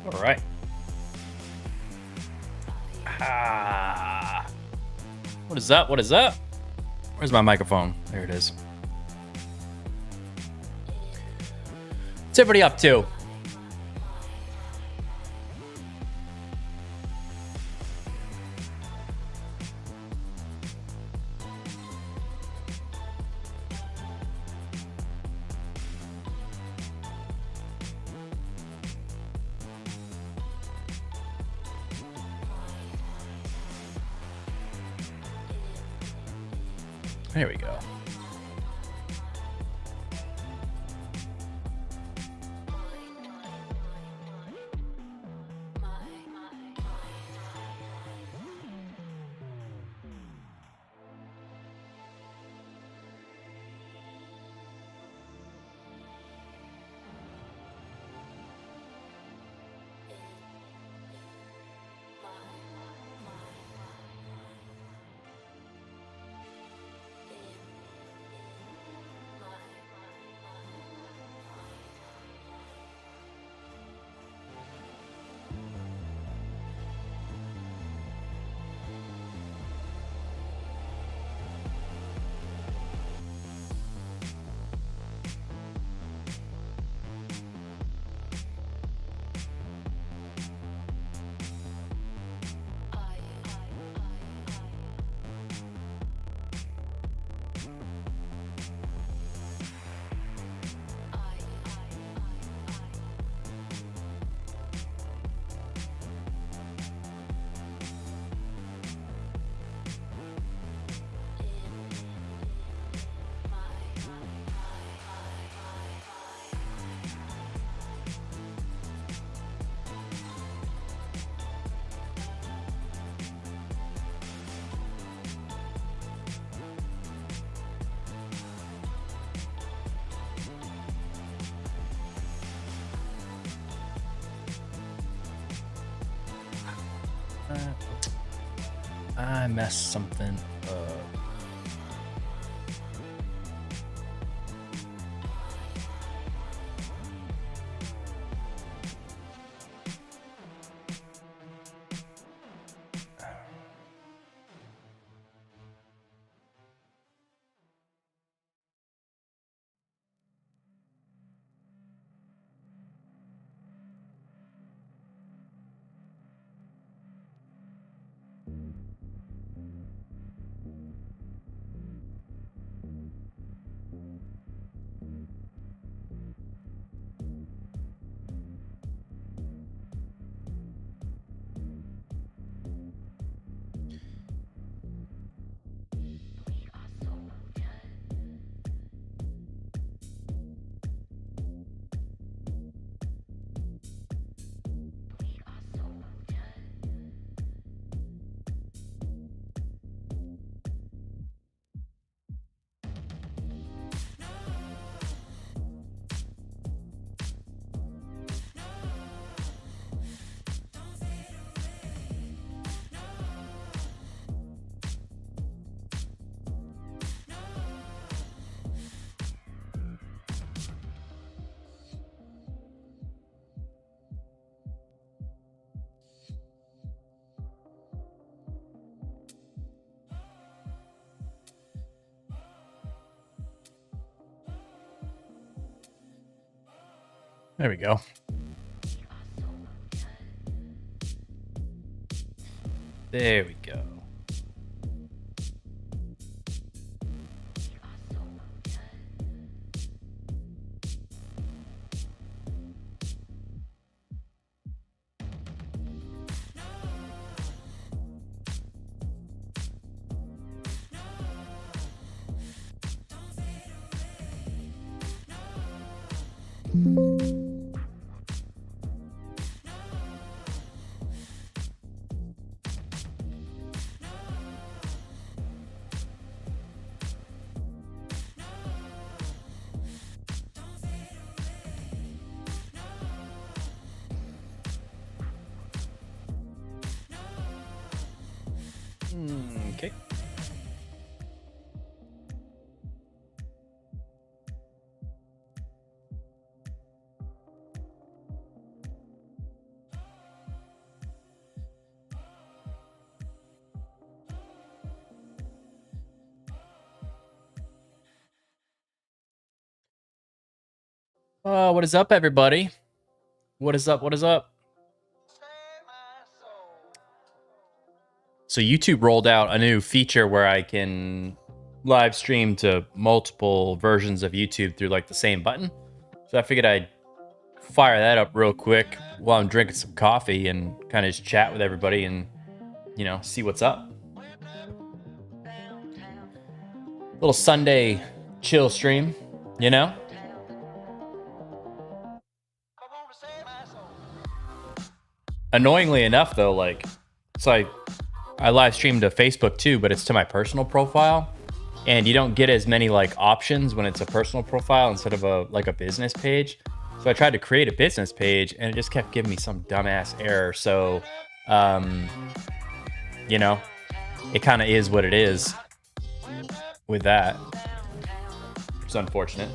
All right. Ah. What is that? What is that? Where's my microphone? There it is. What's everybody up to? There we go. I messed something up. There we go. There we go. Okay. What is up, everybody? What is up? What is up? So YouTube rolled out a new feature where I can live stream to multiple versions of YouTube through like the same button. So I figured I'd fire that up real quick while I'm drinking some coffee and kind of just chat with everybody and, you know, see what's up. Little Sunday chill stream, you know? Annoyingly enough, though, like, so I live stream to Facebook too, but it's to my personal profile, and you don't get as many like options when it's a personal profile instead of a business page. So I tried to create a business page, and it just kept giving me some dumbass error. So, you know, it kind of is what it is with that. It's unfortunate.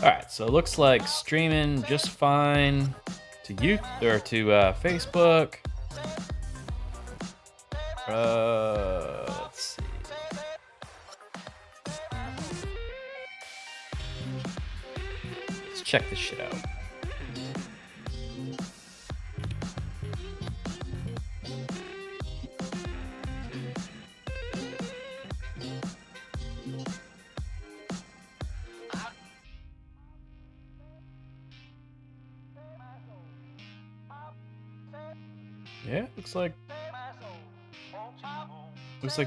All right, so it looks like streaming just fine to you or to Facebook. Let's see. Let's check this shit out. Yeah, looks like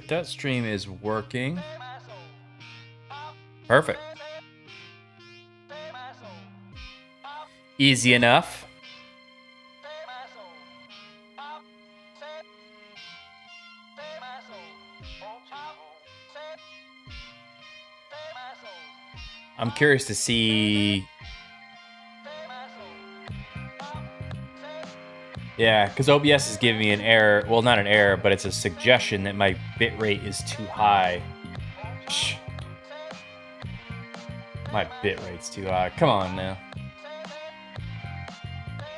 that stream is working. Perfect. Easy enough. I'm curious to see. Yeah, because OBS is giving me an error. Well, not an error, but it's a suggestion that my bitrate is too high. Shh. My bitrate's too high. Come on now.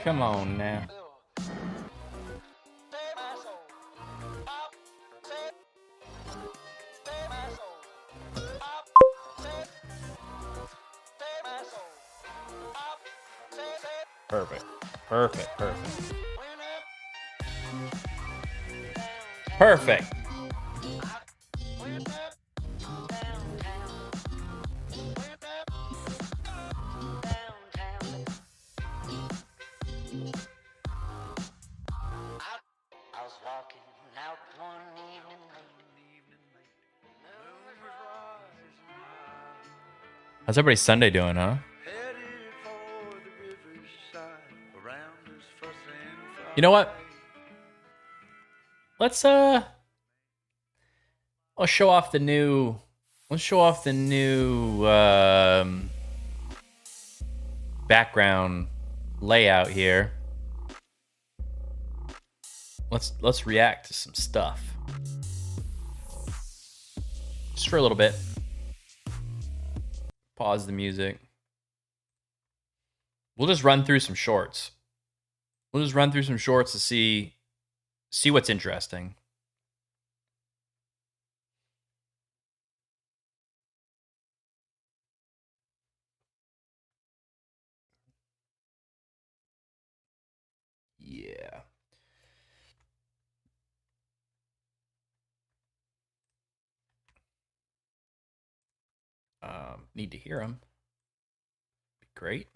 Come on now. Perfect. Perfect. Perfect. Perfect. How's everybody's Sunday doing, huh? You know what? Let's show off the new. Let's show off the new background layout here. Let's react to some stuff. Just for a little bit. Pause the music. We'll just run through some shorts. We'll just run through some shorts to see see what's interesting. Yeah. Need to hear them. Great.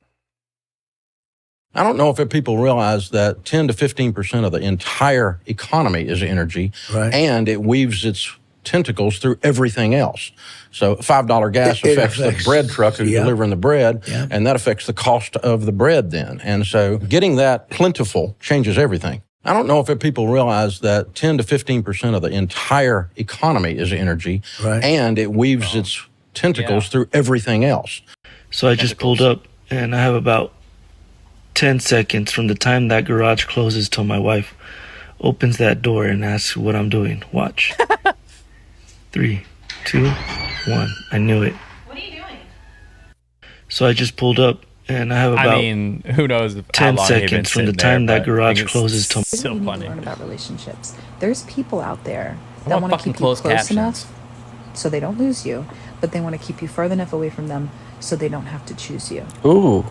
I don't know if people realize that 10 to 15% of the entire economy is energy, and it weaves its tentacles through everything else. So $5 gas affects the bread truck who's delivering the bread, and that affects the cost of the bread then. And so getting that plentiful changes everything. I don't know if people realize that 10 to 15% of the entire economy is energy, and it weaves its tentacles through everything else. So I just pulled up, and I have about 10 seconds from the time that garage closes till my wife opens that door and asks what I'm doing. Watch. 3, 2, 1. I knew it. What are you doing? So I just pulled up, and I have about who knows 10 seconds from the time that garage closes till. Here's what you need to learn about relationships. There's people out there that want to keep you close enough so they don't lose you, but they want to keep you further enough away from them so they don't have to choose you. Ooh.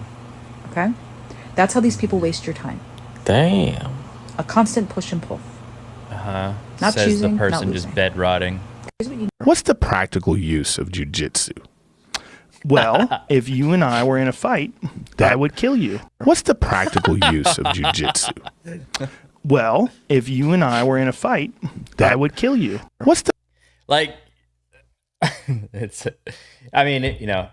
Okay? That's how these people waste your time. Damn. A constant push and pull. Not Says choosing, the person not just losing. bed rotting. What's the practical use of jujitsu? Well, if you and I were in a fight, that would kill you. What's the practical use of jujitsu? Well, if you and I were in a fight, that would kill you. What's the Like, it's, I mean, you know,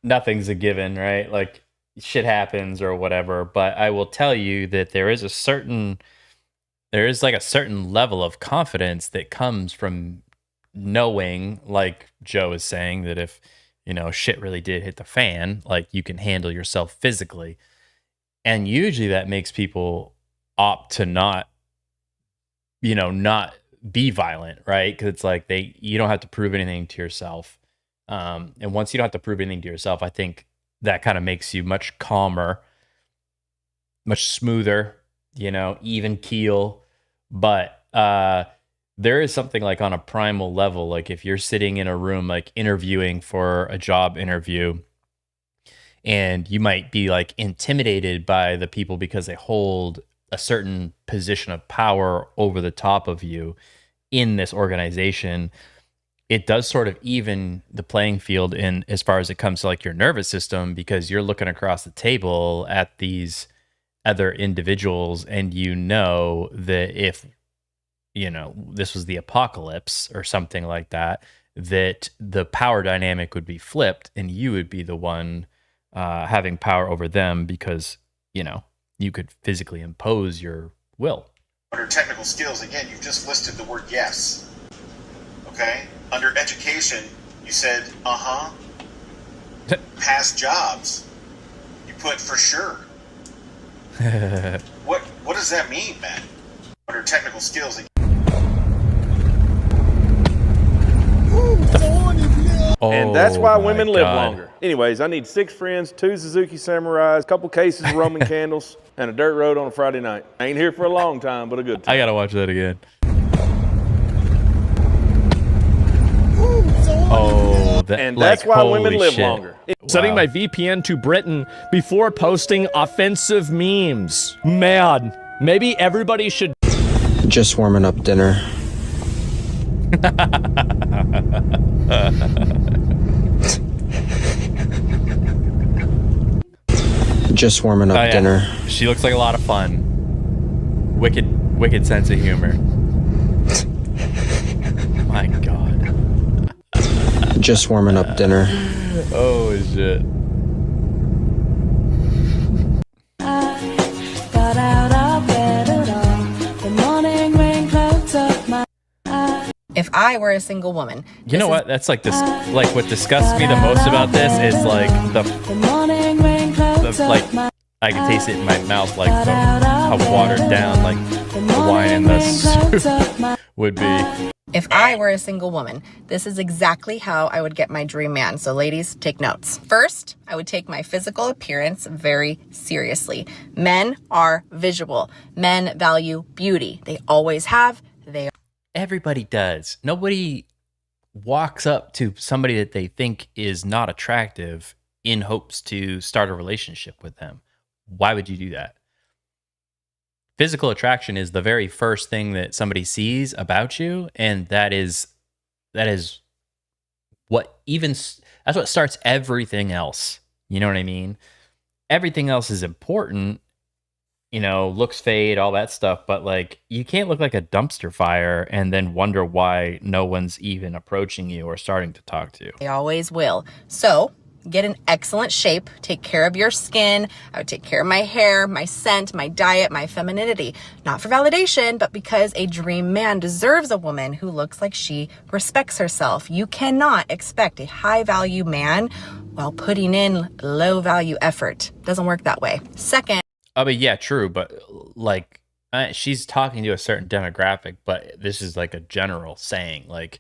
nothing's a given, right? Like, shit happens or whatever, but I will tell you that there is like a certain level of confidence that comes from knowing, like Joe is saying, that if, you know, shit really did hit the fan, like, you can handle yourself physically. And usually that makes people opt to not be violent, right? Because it's like you don't have to prove anything to yourself. And once you don't have to prove anything to yourself, I think that kind of makes you much calmer, much smoother, you know, even keel. But there is something like on a primal level, like if you're sitting in a room, like interviewing for a job interview, and you might be like intimidated by the people because they hold a certain position of power over the top of you in this organization, it does sort of even the playing field in as far as it comes to like your nervous system, because you're looking across the table at these other individuals, and you know that if, you know, this was the apocalypse or something like that, that the power dynamic would be flipped and you would be the one having power over them, because, you know, you could physically impose your will. Under technical skills, again, you've just listed the word yes. Okay? Under education, you said, Past jobs, you put for sure. What does that mean, man? Under technical skills, and that's why my women live God. longer. Anyways, I need 6 friends, 2 Suzuki Samurais, a couple cases of Roman candles, and a dirt road on a Friday night. I ain't here for a long time, but a good time. I gotta watch that again. Oh, And that's why women live longer. Setting my VPN to Britain before posting offensive memes. Man, maybe everybody should. Just warming up dinner. Just warming up dinner. She looks like a lot of fun. Wicked sense of humor. My God. Just warming up dinner. Oh shit. Got out of bed at all. The morning rain clouds up my eyes. If I were a single woman, You know what? That's like this. Like what disgusts me the most about this is like the like I can taste it in my mouth, like how watered down like the wine in the soup would be. If I were a single woman, this is exactly how I would get my dream man. So ladies, take notes. First, I would take my physical appearance very seriously. Men are visual. Men value beauty. They always have. Everybody does. Nobody walks up to somebody that they think is not attractive in hopes to start a relationship with them. Why would you do that? Physical attraction is the very first thing that somebody sees about you, and that is what that's what starts everything else. You know what I mean? Everything else is important, looks fade, all that stuff, but like you can't look like a dumpster fire and then wonder why no one's even approaching you or starting to talk to you. They always will. So get in excellent shape, take care of your skin. I would take care of my hair, my scent, my diet, my femininity. Not for validation, but because a dream man deserves a woman who looks like she respects herself. You cannot expect a high value man while putting in low value effort. Doesn't work that way. Second. Oh, but yeah, true. But like she's talking to a certain demographic, but this is like a general saying, like,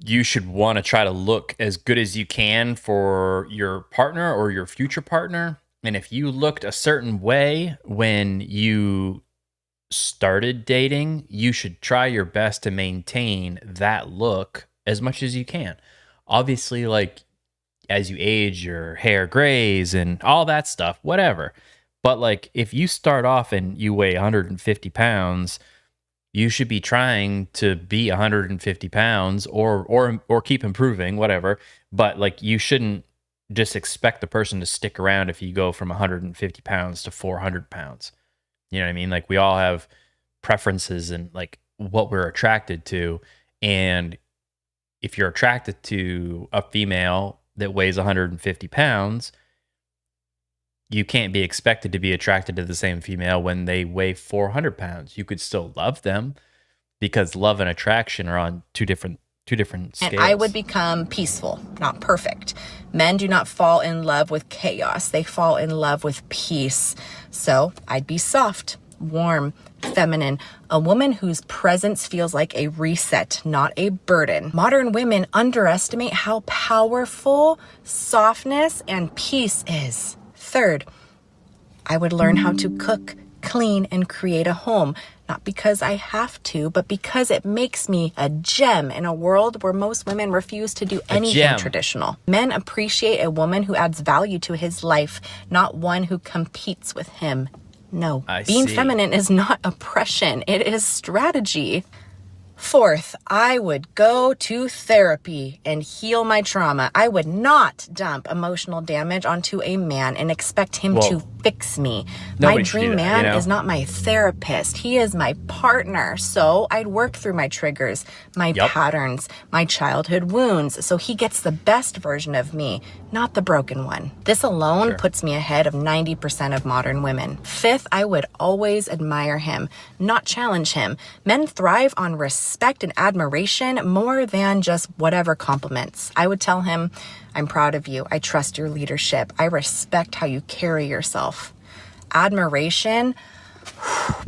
you should want to try to look as good as you can for your partner or your future partner. And if you looked a certain way when you started dating, you should try your best to maintain that look as much as you can. Obviously, like as you age, your hair grays and all that stuff, whatever. But like if you start off and you weigh 150 pounds, you should be trying to be 150 pounds or keep improving, whatever. But like you shouldn't just expect the person to stick around if you go from 150 pounds to 400 pounds. You know what I mean? Like we all have preferences and like what we're attracted to. And if you're attracted to a female that weighs 150 pounds, you can't be expected to be attracted to the same female when they weigh 400 pounds. You could still love them because love and attraction are on two different scales. And I would become peaceful, not perfect. Men do not fall in love with chaos. They fall in love with peace. So I'd be soft, warm, feminine, a woman whose presence feels like a reset, not a burden. Modern women underestimate how powerful softness and peace is. Third, I would learn how to cook, clean, and create a home. Not because I have to, but because it makes me a gem in a world where most women refuse to do anything traditional. Men appreciate a woman who adds value to his life, not one who competes with him. No, being feminine is not oppression. It is strategy. Fourth, I would go to therapy and heal my trauma. I would not dump emotional damage onto a man and expect him to fix me. My dream man is not my therapist. He is my partner. So I'd work through my triggers, my patterns, my childhood wounds, so he gets the best version of me, not the broken one. This alone puts me ahead of 90% of modern women. Fifth, I would always admire him, not challenge him. Men thrive on respect and admiration more than just whatever compliments. I would tell him, I'm proud of you. I trust your leadership. I respect how you carry yourself. Admiration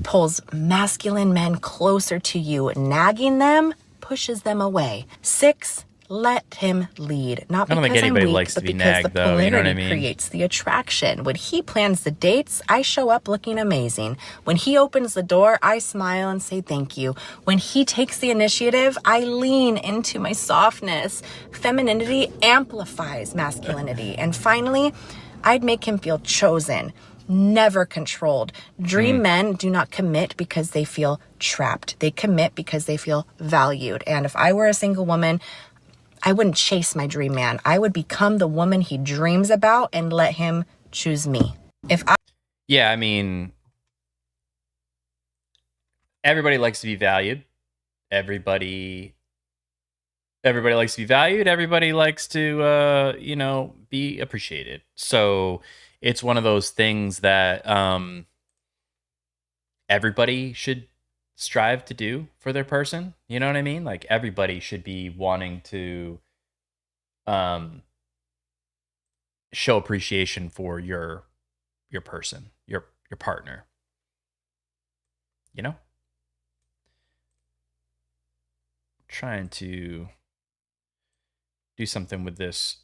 pulls masculine men closer to you. Nagging them pushes them away. 6, let him lead. Not because I'm weak, but because the polarity creates the attraction. When he plans the dates, I show up looking amazing. When he opens the door, I smile and say thank you. When he takes the initiative, I lean into my softness. Femininity amplifies masculinity. And finally, I'd make him feel chosen, never controlled. Dream men do not commit because they feel trapped. They commit because they feel valued. And if I were a single woman, I wouldn't chase my dream man. I would become the woman he dreams about and let him choose me. Yeah, I mean, everybody likes to be valued. Everybody likes to be valued. Everybody likes to, be appreciated. So it's one of those things that everybody should strive to do for their person. You know what I mean? Like everybody should be wanting to show appreciation for your person, your partner. You know? trying to do something with this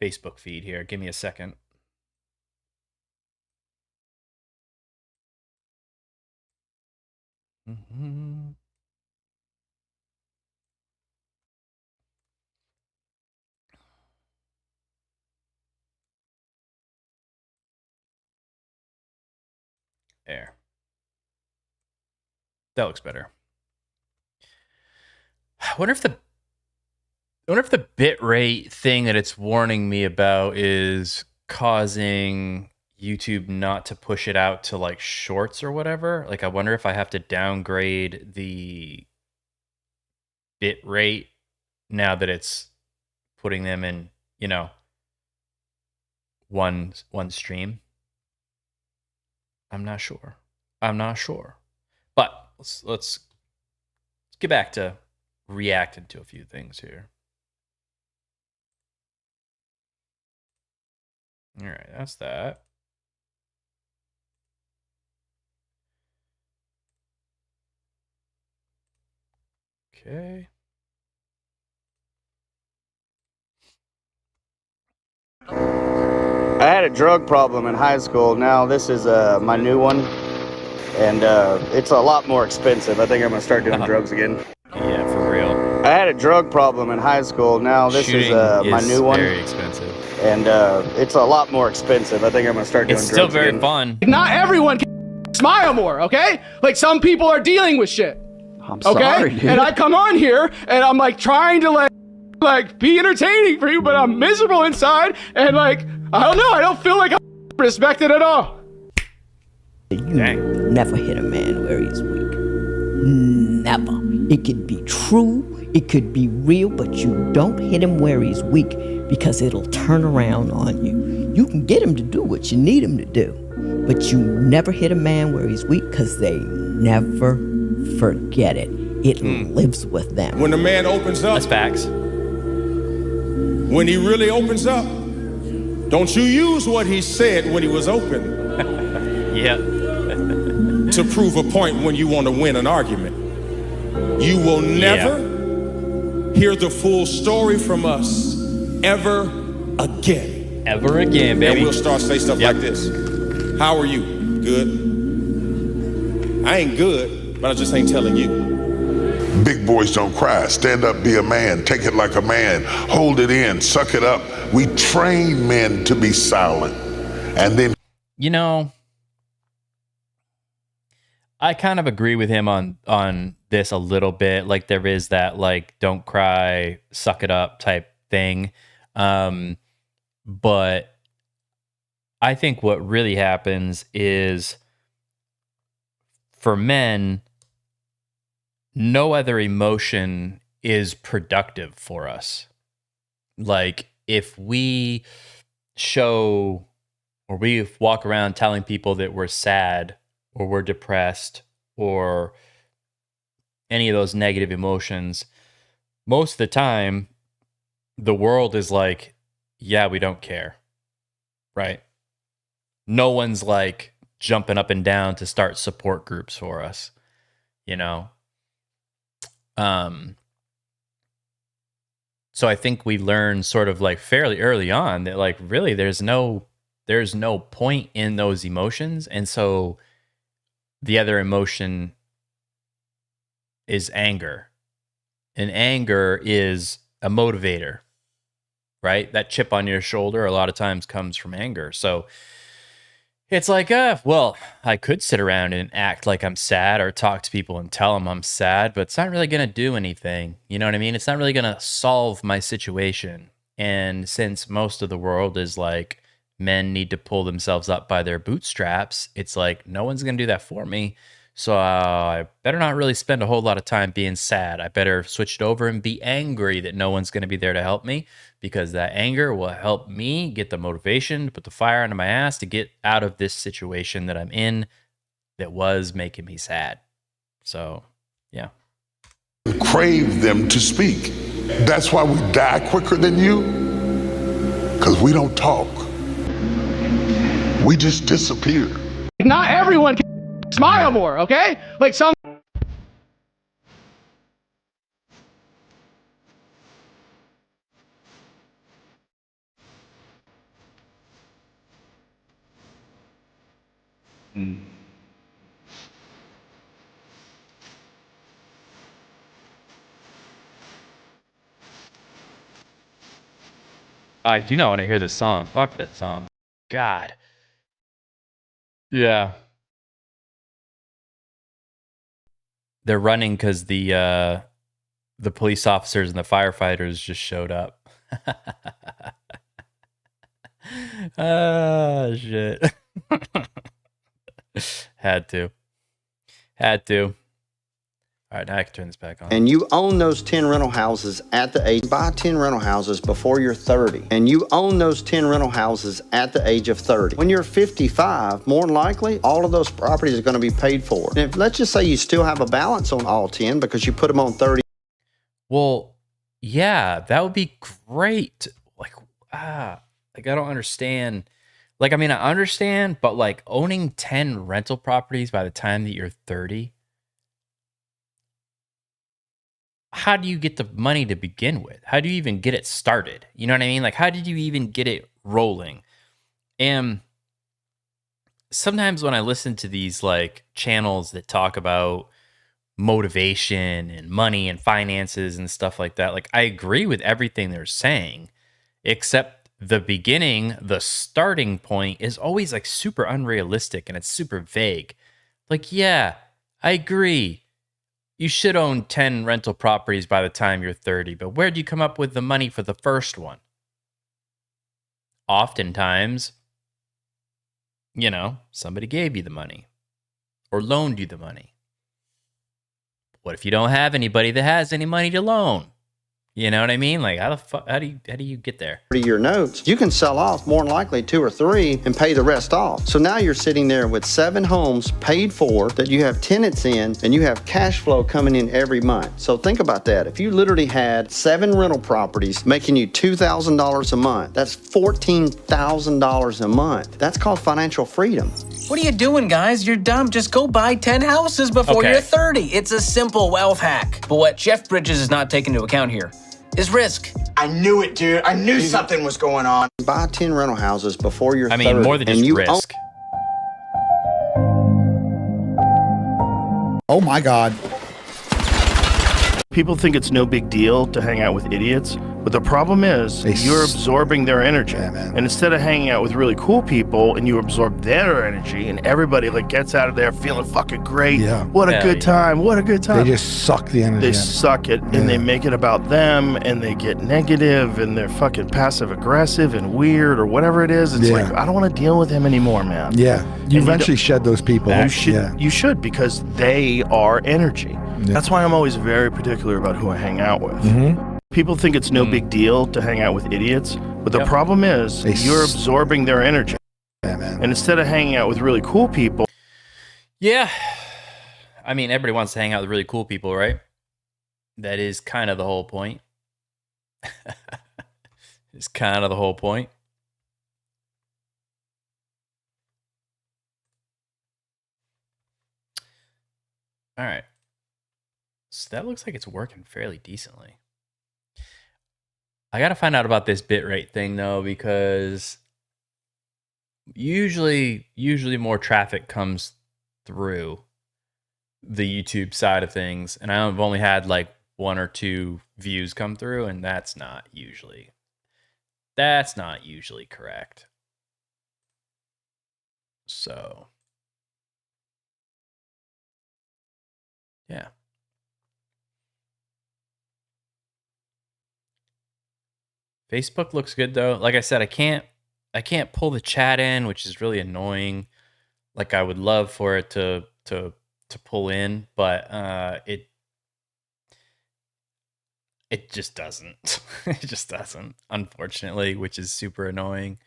Facebook feed here. Give me a second. There. That looks better. I wonder if the bit rate thing that it's warning me about is causing YouTube not to push it out to like shorts or whatever. Like, I wonder if I have to downgrade the bit rate now that it's putting them in, you know, one stream. I'm not sure. But let's get back to reacting to a few things here. All right, that's that. Okay. I had a drug problem in high school. Now this is my new one, and it's a lot more expensive. I think I'm gonna start doing drugs again. Yeah, for real. I had a drug problem in high school. Now this Shooting is my new one. Very expensive. And it's a lot more expensive. I think I'm gonna start doing drugs again. It's still very fun. Not everyone can smile more, okay? Like, some people are dealing with shit. I'm sorry, dude. And I come on here and I'm like trying to like be entertaining for you, but I'm miserable inside, and like, I don't know, I don't feel like I'm respected at all. You never hit a man where he's weak. Never. It could be true, it could be real, but you don't hit him where he's weak, because it'll turn around on you. You can get him to do what you need him to do, but you never hit a man where he's weak, because they never forget it. It lives with them. When the man opens up, that's facts. When he really opens up, don't you use what he said when he was open. Yeah. To prove a point when you want to win an argument. You will never hear the full story from us ever again. Ever again, baby. And we'll start to say stuff like this. How are you? Good? I ain't good, but I just ain't telling you. Big boys don't cry. Stand up, be a man. Take it like a man. Hold it in. Suck it up. We train men to be silent. And then... You know, I kind of agree with him on this a little bit. Like, there is that, like, don't cry, suck it up type thing. But I think what really happens is, for men, no other emotion is productive for us. Like, if we show or we walk around telling people that we're sad or we're depressed or any of those negative emotions, most of the time, the world is like, yeah, we don't care, right? No one's like jumping up and down to start support groups for us, you know? So I think we learn sort of like fairly early on that like really there's no point in those emotions. And so the other emotion is anger. And anger is a motivator, right? That chip on your shoulder a lot of times comes from anger. So it's like, well, I could sit around and act like I'm sad or talk to people and tell them I'm sad, but it's not really going to do anything. You know what I mean? It's not really going to solve my situation. And since most of the world is like, men need to pull themselves up by their bootstraps, it's like, no one's going to do that for me. So I better not really spend a whole lot of time being sad. I better switch it over and be angry that no one's going to be there to help me, because that anger will help me get the motivation to put the fire under my ass to get out of this situation that I'm in that was making me sad. So, yeah. Crave them to speak. That's why we die quicker than you, because we don't talk. We just disappear. Not everyone can smile more, okay? Like, some... I do not want to hear this song. Fuck that song. God. Yeah. They're running because the police officers and the firefighters just showed up. Ah, shit. Had to. All right, now I can turn this back on. And you own those 10 rental houses at the age, buy 10 rental houses before you're 30. And you own those 10 rental houses at the age of 30. When you're 55, more than likely, all of those properties are going to be paid for. And if, let's just say you still have a balance on all 10 because you put them on 30. Well, yeah, that would be great. I don't understand. I mean, I understand, but owning 10 rental properties by the time that you're 30, how do you get the money to begin with? How do you even get it started? You know what I mean? How did you even get it rolling? And sometimes when I listen to these channels that talk about motivation and money and finances and stuff like that, I agree with everything they're saying, except the beginning, the starting point is always super unrealistic and it's super vague. Yeah, I agree. You should own 10 rental properties by the time you're 30, but where do you come up with the money for the first one? Oftentimes, somebody gave you the money or loaned you the money. What if you don't have anybody that has any money to loan? You know what I mean? How do you get there? Your notes, you can sell off more than likely 2 or 3 and pay the rest off. So now you're sitting there with 7 homes paid for that you have tenants in and you have cash flow coming in every month. So think about that. If you literally had 7 rental properties making you $2,000 a month, that's $14,000 a month. That's called financial freedom. What are you doing, guys? You're dumb. Just go buy 10 houses before you're 30. It's a simple wealth hack. But what Jeff Bridges is not taking into account here is risk. I knew it, dude. I knew something was going on. Buy 10 rental houses before you're 30. I mean, more than just risk. Oh my God. People think it's no big deal to hang out with idiots, but the problem is you're absorbing their energy. And instead of hanging out with really cool people and you absorb their energy and everybody gets out of there feeling fucking great. Yeah. What a good time. What a good time. They just suck the energy. They suck it and they make it about them and they get negative and they're fucking passive aggressive and weird or whatever it is. It's I don't want to deal with him anymore, man. Yeah. You eventually shed those people. You should because they are energy. Yeah. That's why I'm always very particular about who I hang out with. Mm-hmm. People think it's no big deal to hang out with idiots, but the problem is you're absorbing their energy. Yeah, man. And instead of hanging out with really cool people. Yeah. I mean, everybody wants to hang out with really cool people, right? That is kind of the whole point. It's kind of the whole point. All right. So that looks like it's working fairly decently. I got to find out about this bitrate thing though, because usually more traffic comes through the YouTube side of things, and I've only had 1 or 2 views come through, and that's not usually correct. So yeah. Facebook looks good though. Like I said, I can't pull the chat in, which is really annoying. I would love for it to pull in, but it just doesn't. It just doesn't, unfortunately, which is super annoying.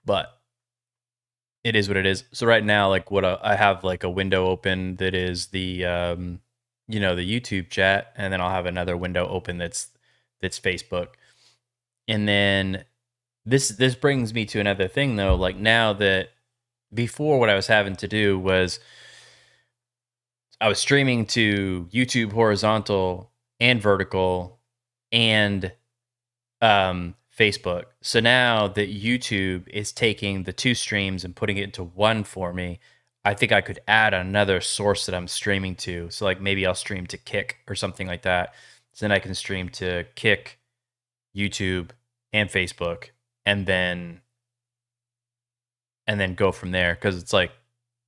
But it is what it is. So right now, I have a window open that is the the YouTube chat, and then I'll have another window open that's Facebook. And then this brings me to another thing though. Now that before, what I was having to do was I was streaming to YouTube horizontal and vertical and Facebook. So now that YouTube is taking the 2 streams and putting it into one for me, I think I could add another source that I'm streaming to. So like maybe I'll stream to Kick or something like that. So then I can stream to Kick, YouTube, and Facebook, and then go from there, because it's like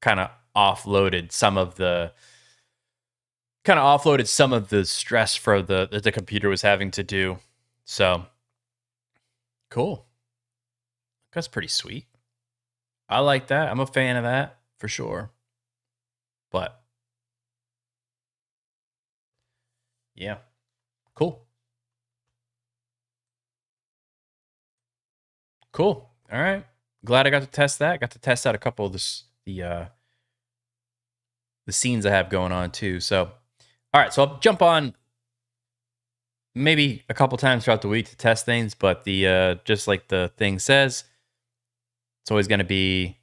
kind of offloaded some of the stress for that the computer was having to do. So cool. That's pretty sweet. I like that. I'm a fan of that for sure. But yeah, cool. Cool. All right. Glad I got to test that. Got to test out a couple of the scenes I have going on too. So, all right. So I'll jump on maybe a couple times throughout the week to test things, but the just like the thing says, it's always going to be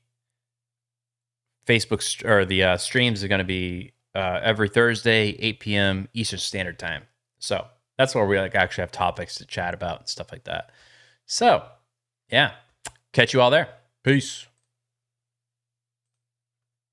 Facebook or the streams are going to be every Thursday, 8 p.m. Eastern Standard Time. So that's where we like actually have topics to chat about and stuff like that. So yeah, catch you all there. Peace.